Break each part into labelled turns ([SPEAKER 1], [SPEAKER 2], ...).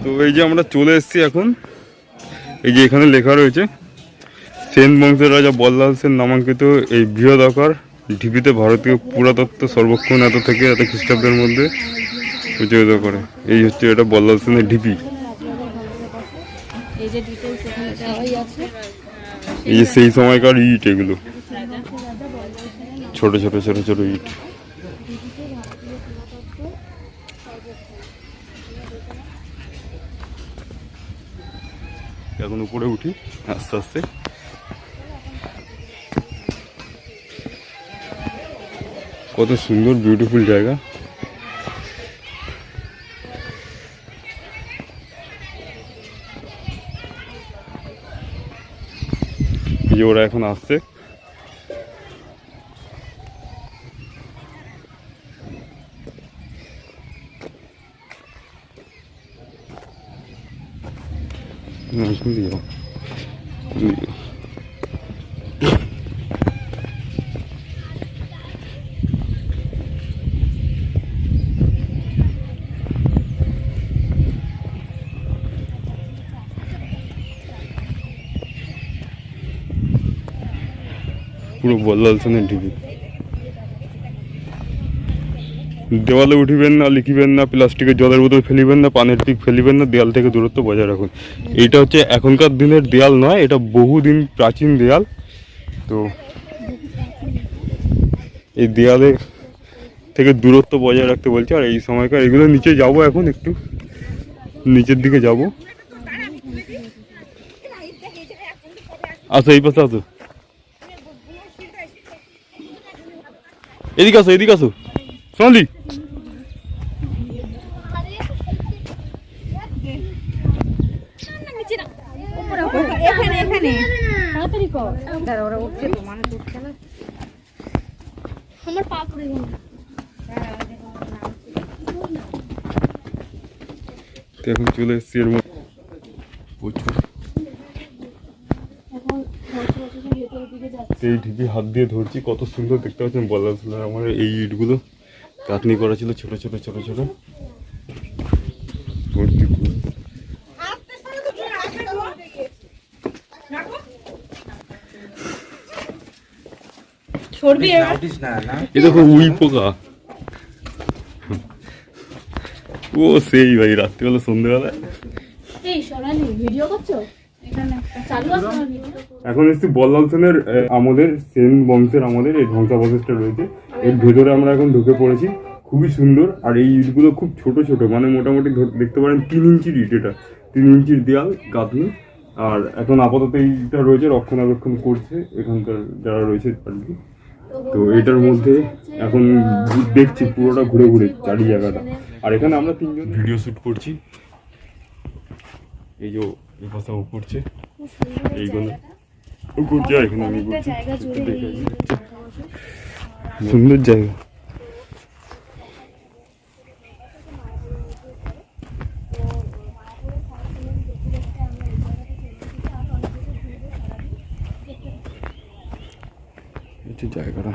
[SPEAKER 1] তো এই যে আমরা চলে এসেছি এখন, এই যে এখানে লেখা রয়েছে সেন বংশের রাজা বল্লাল সেন নামাঙ্কিত এই বৃহদাকার ঢিপিতে ভারতীয় পুরাতত্ত্ব সর্বক্ষণ এত থেকে এত খ্রিস্টাব্দের মধ্যে উজ্জীবিত করে। এই হচ্ছে এটা বল্লাল সেনের ঢিপি। এই যে সেই সময়কার ইট, এগুলো ছোট ছোট ছোট ছোট ইট। এখন উপরে উঠি আস্তে আস্তে। কত সুন্দর বিউটিফুল জায়গা। এই যে ওরা এখন আসছে। পুরো বল্লাল সেনের ঢিপি। দেওয়ালে উঠিবেন না, লিখিবেন না, প্লাস্টিকের জলের বোতল ফেলিবেন না, পানের পিক ফেলিবেন না, দেয়াল থেকে দূরত্ব বজায় রাখুন। এইটা হচ্ছে এখনকার দিনের দেয়াল নয়, এটা বহুদিন প্রাচীন দেয়াল। তো এই দেয়ালে থেকে দূরত্ব বজায় রাখতে বলছে। আর এই সময়কার এগুলো নিচে যাব, এখন একটু নিচের দিকে যাব। আসো এই পাশে আসো, এদিকে আসো, এদিকে আসো সোনালি। এখন চলে এসছি এর মধ্যে প্রচুর। এই ঢিপি হাত দিয়ে ধরছি, কত সুন্দর দেখতে পাচ্ছেন বল্লাল সেনের আমার এই ইটগুলো কাটনি করা ছিল, ছোট ছোট ছোট ছোট ভর্তি। এ দেখো উই পোকা। ও সেই ভাই রাত্রিবেলা সন্ধ্যেবেলায়। এখন এসছি বল্লাল সেনের আমাদের সেন বংশের আমাদের এই ধ্বংসাবশেষটা রয়েছে, এর ভেতরে আমরা এখন ঢুকে পড়েছি। খুবই সুন্দর। আর এই ইটগুলো খুব ছোট ছোট, মানে মোটামুটি দেখতে পারেন 3 ইঞ্চির ইট। এটা 3 ইঞ্চির দেয়াল গাঁথনি। আর এখন আপাতত এইটা রয়েছে, রক্ষণাবেক্ষণ করছে এখানকার যারা রয়েছে আর কি। তো এটার মধ্যে এখন দেখছি পুরোটা ঘুরে ঘুরে চারি জায়গাটা। আর এখানে আমরা 3 জন ভিডিও শুট করছি। এই যে এই পাশে ও করছে, এইগুলো ও করছে, এখানে আমি করছি। সুন্দর জায়গা। এই জায়গাটা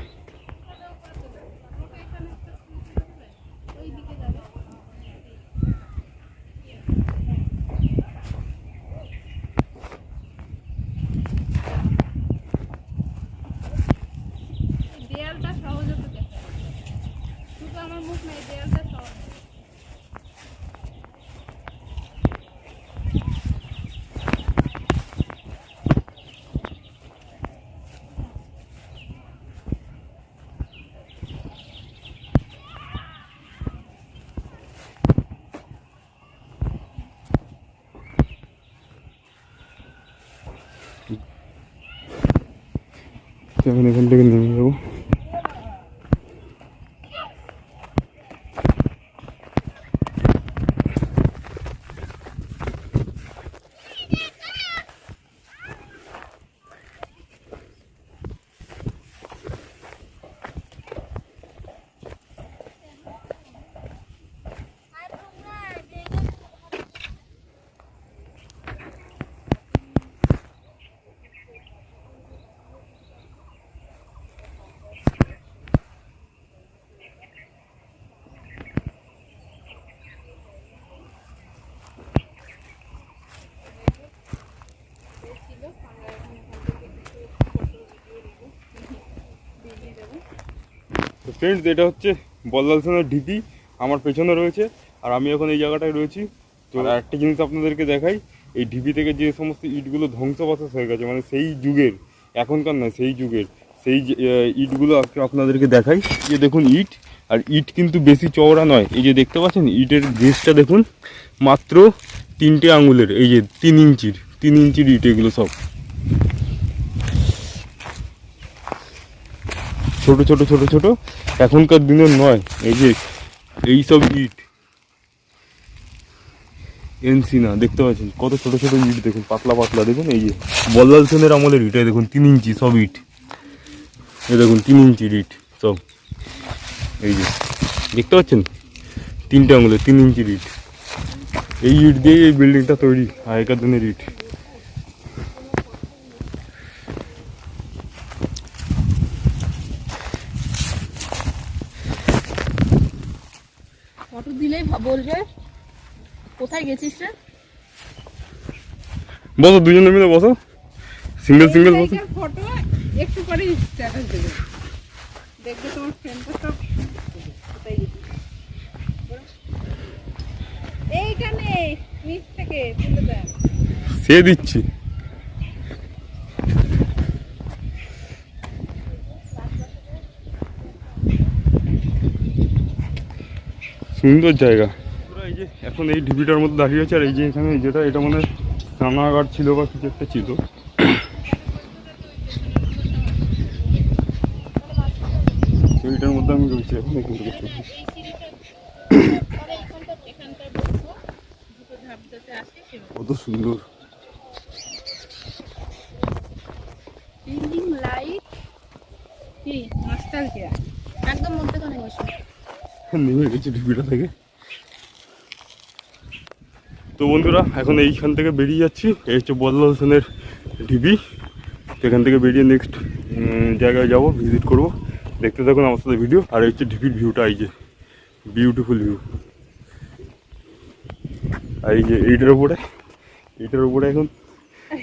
[SPEAKER 1] এখন এখান থেকে নেমে যাবো। ফ্রেন্ডস, এটা হচ্ছে বল্লালসেনের ঢিপি, আমার পেছনে রয়েছে, আর আমি এখন এই জায়গাটায় রয়েছি। তো একটা জিনিস আপনাদেরকে দেখাই, এই ঢিপি থেকে যে সমস্ত ইটগুলো ধ্বংসবাসস হয়ে গেছে, মানে সেই যুগের, এখনকার নয়, সেই যুগের, সেই ইটগুলো আপনাদেরকে দেখাই। যে দেখুন ইট, আর ইট কিন্তু বেশি চওড়া নয়। এই যে দেখতে পাচ্ছেন ইটের গেজটা দেখুন, মাত্র 3টে আঙুলের, এই যে 3 ইঞ্চির ইট এগুলো সব। ছোট ছোট ছোট ছোট, এখনকার দিনের নয়। এই যে এই সব ইট এনসিনা, দেখতে পাচ্ছেন কত ছোট ছোট ইট দেখুন, পাতলা পাতলা দেখুন। এই যে বল্লালসেনের আমলের ইট, দেখুন 3 ইঞ্চি সব ইট। এই দেখুন 3 ইঞ্চির ইট সব। এই যে দেখতে পাচ্ছেন 3টে আঙুলের 3 ইঞ্চির ইট। এই ইট দিয়ে এই বিল্ডিংটা তৈরি, আগেকার দিনের ইট।
[SPEAKER 2] ফটো দিলেই বলবে কোথায় গেছিস রে।
[SPEAKER 1] বসো, দুজনে মিলে বসো, সিঙ্গেল সিঙ্গেল বসো।
[SPEAKER 2] ফটো একটু পরে স্ট্যাটাস দেবে, দেখবে তোমার ফ্রেন্ডটা সব কোথায় গেছিস। এইখানে নিচ থেকে তুলে দেন,
[SPEAKER 1] সে দিচ্ছি। সুন্দর জায়গা। এই যে এখন এই ঢিপিটার মধ্যে দাঁড়িয়ে আছে, আর এই যে এখানে যেটা, এটা মানে স্নানাগার ছিল বা কিছু একটা ছিল। এইটার মধ্যে আমি রয়েছি এখন, এখান থেকে কত সুন্দর
[SPEAKER 2] লাইট কি নস্টালজিয়া একদম মধ্যখানে বসে
[SPEAKER 1] নেমে গেছে ঢিপিটা থেকে। তো বন্ধুরা, এখন এইখান থেকে বেরিয়ে যাচ্ছি। এই হচ্ছে বল্লালসেনের ঢিপি। তো এখান থেকে বেরিয়ে নেক্সট জায়গায় যাব, ভিজিট করব। দেখতে থাকুন আমার সাথে ভিডিও। আর এই হচ্ছে ঢিপির ভিউটা, এই যে বিউটিফুল ভিউ। আর এই যে এইটার উপরে এখন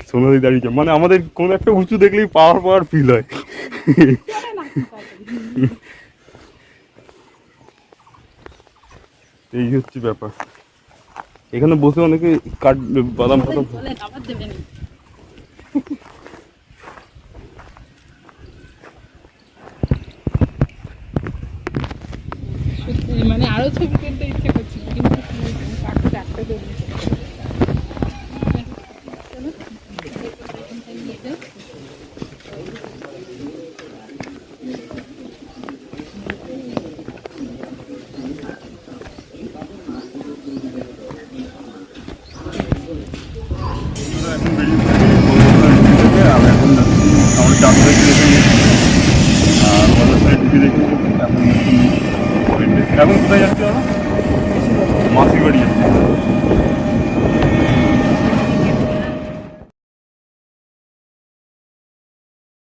[SPEAKER 1] সোনালি দাঁড়িয়েছে, মানে আমাদের কোনো একটা উঁচু দেখলেই পাওয়ার ফিল হয়। এই হচ্ছে ব্যাপার। এখানে বসে অনেকে বাদাম
[SPEAKER 2] মানে আরো ছবি তুলতে ইচ্ছে করছিল, কিন্তু
[SPEAKER 1] এখন কোথায় যাচ্ছে? মাসির বাড়ি যাচ্ছে।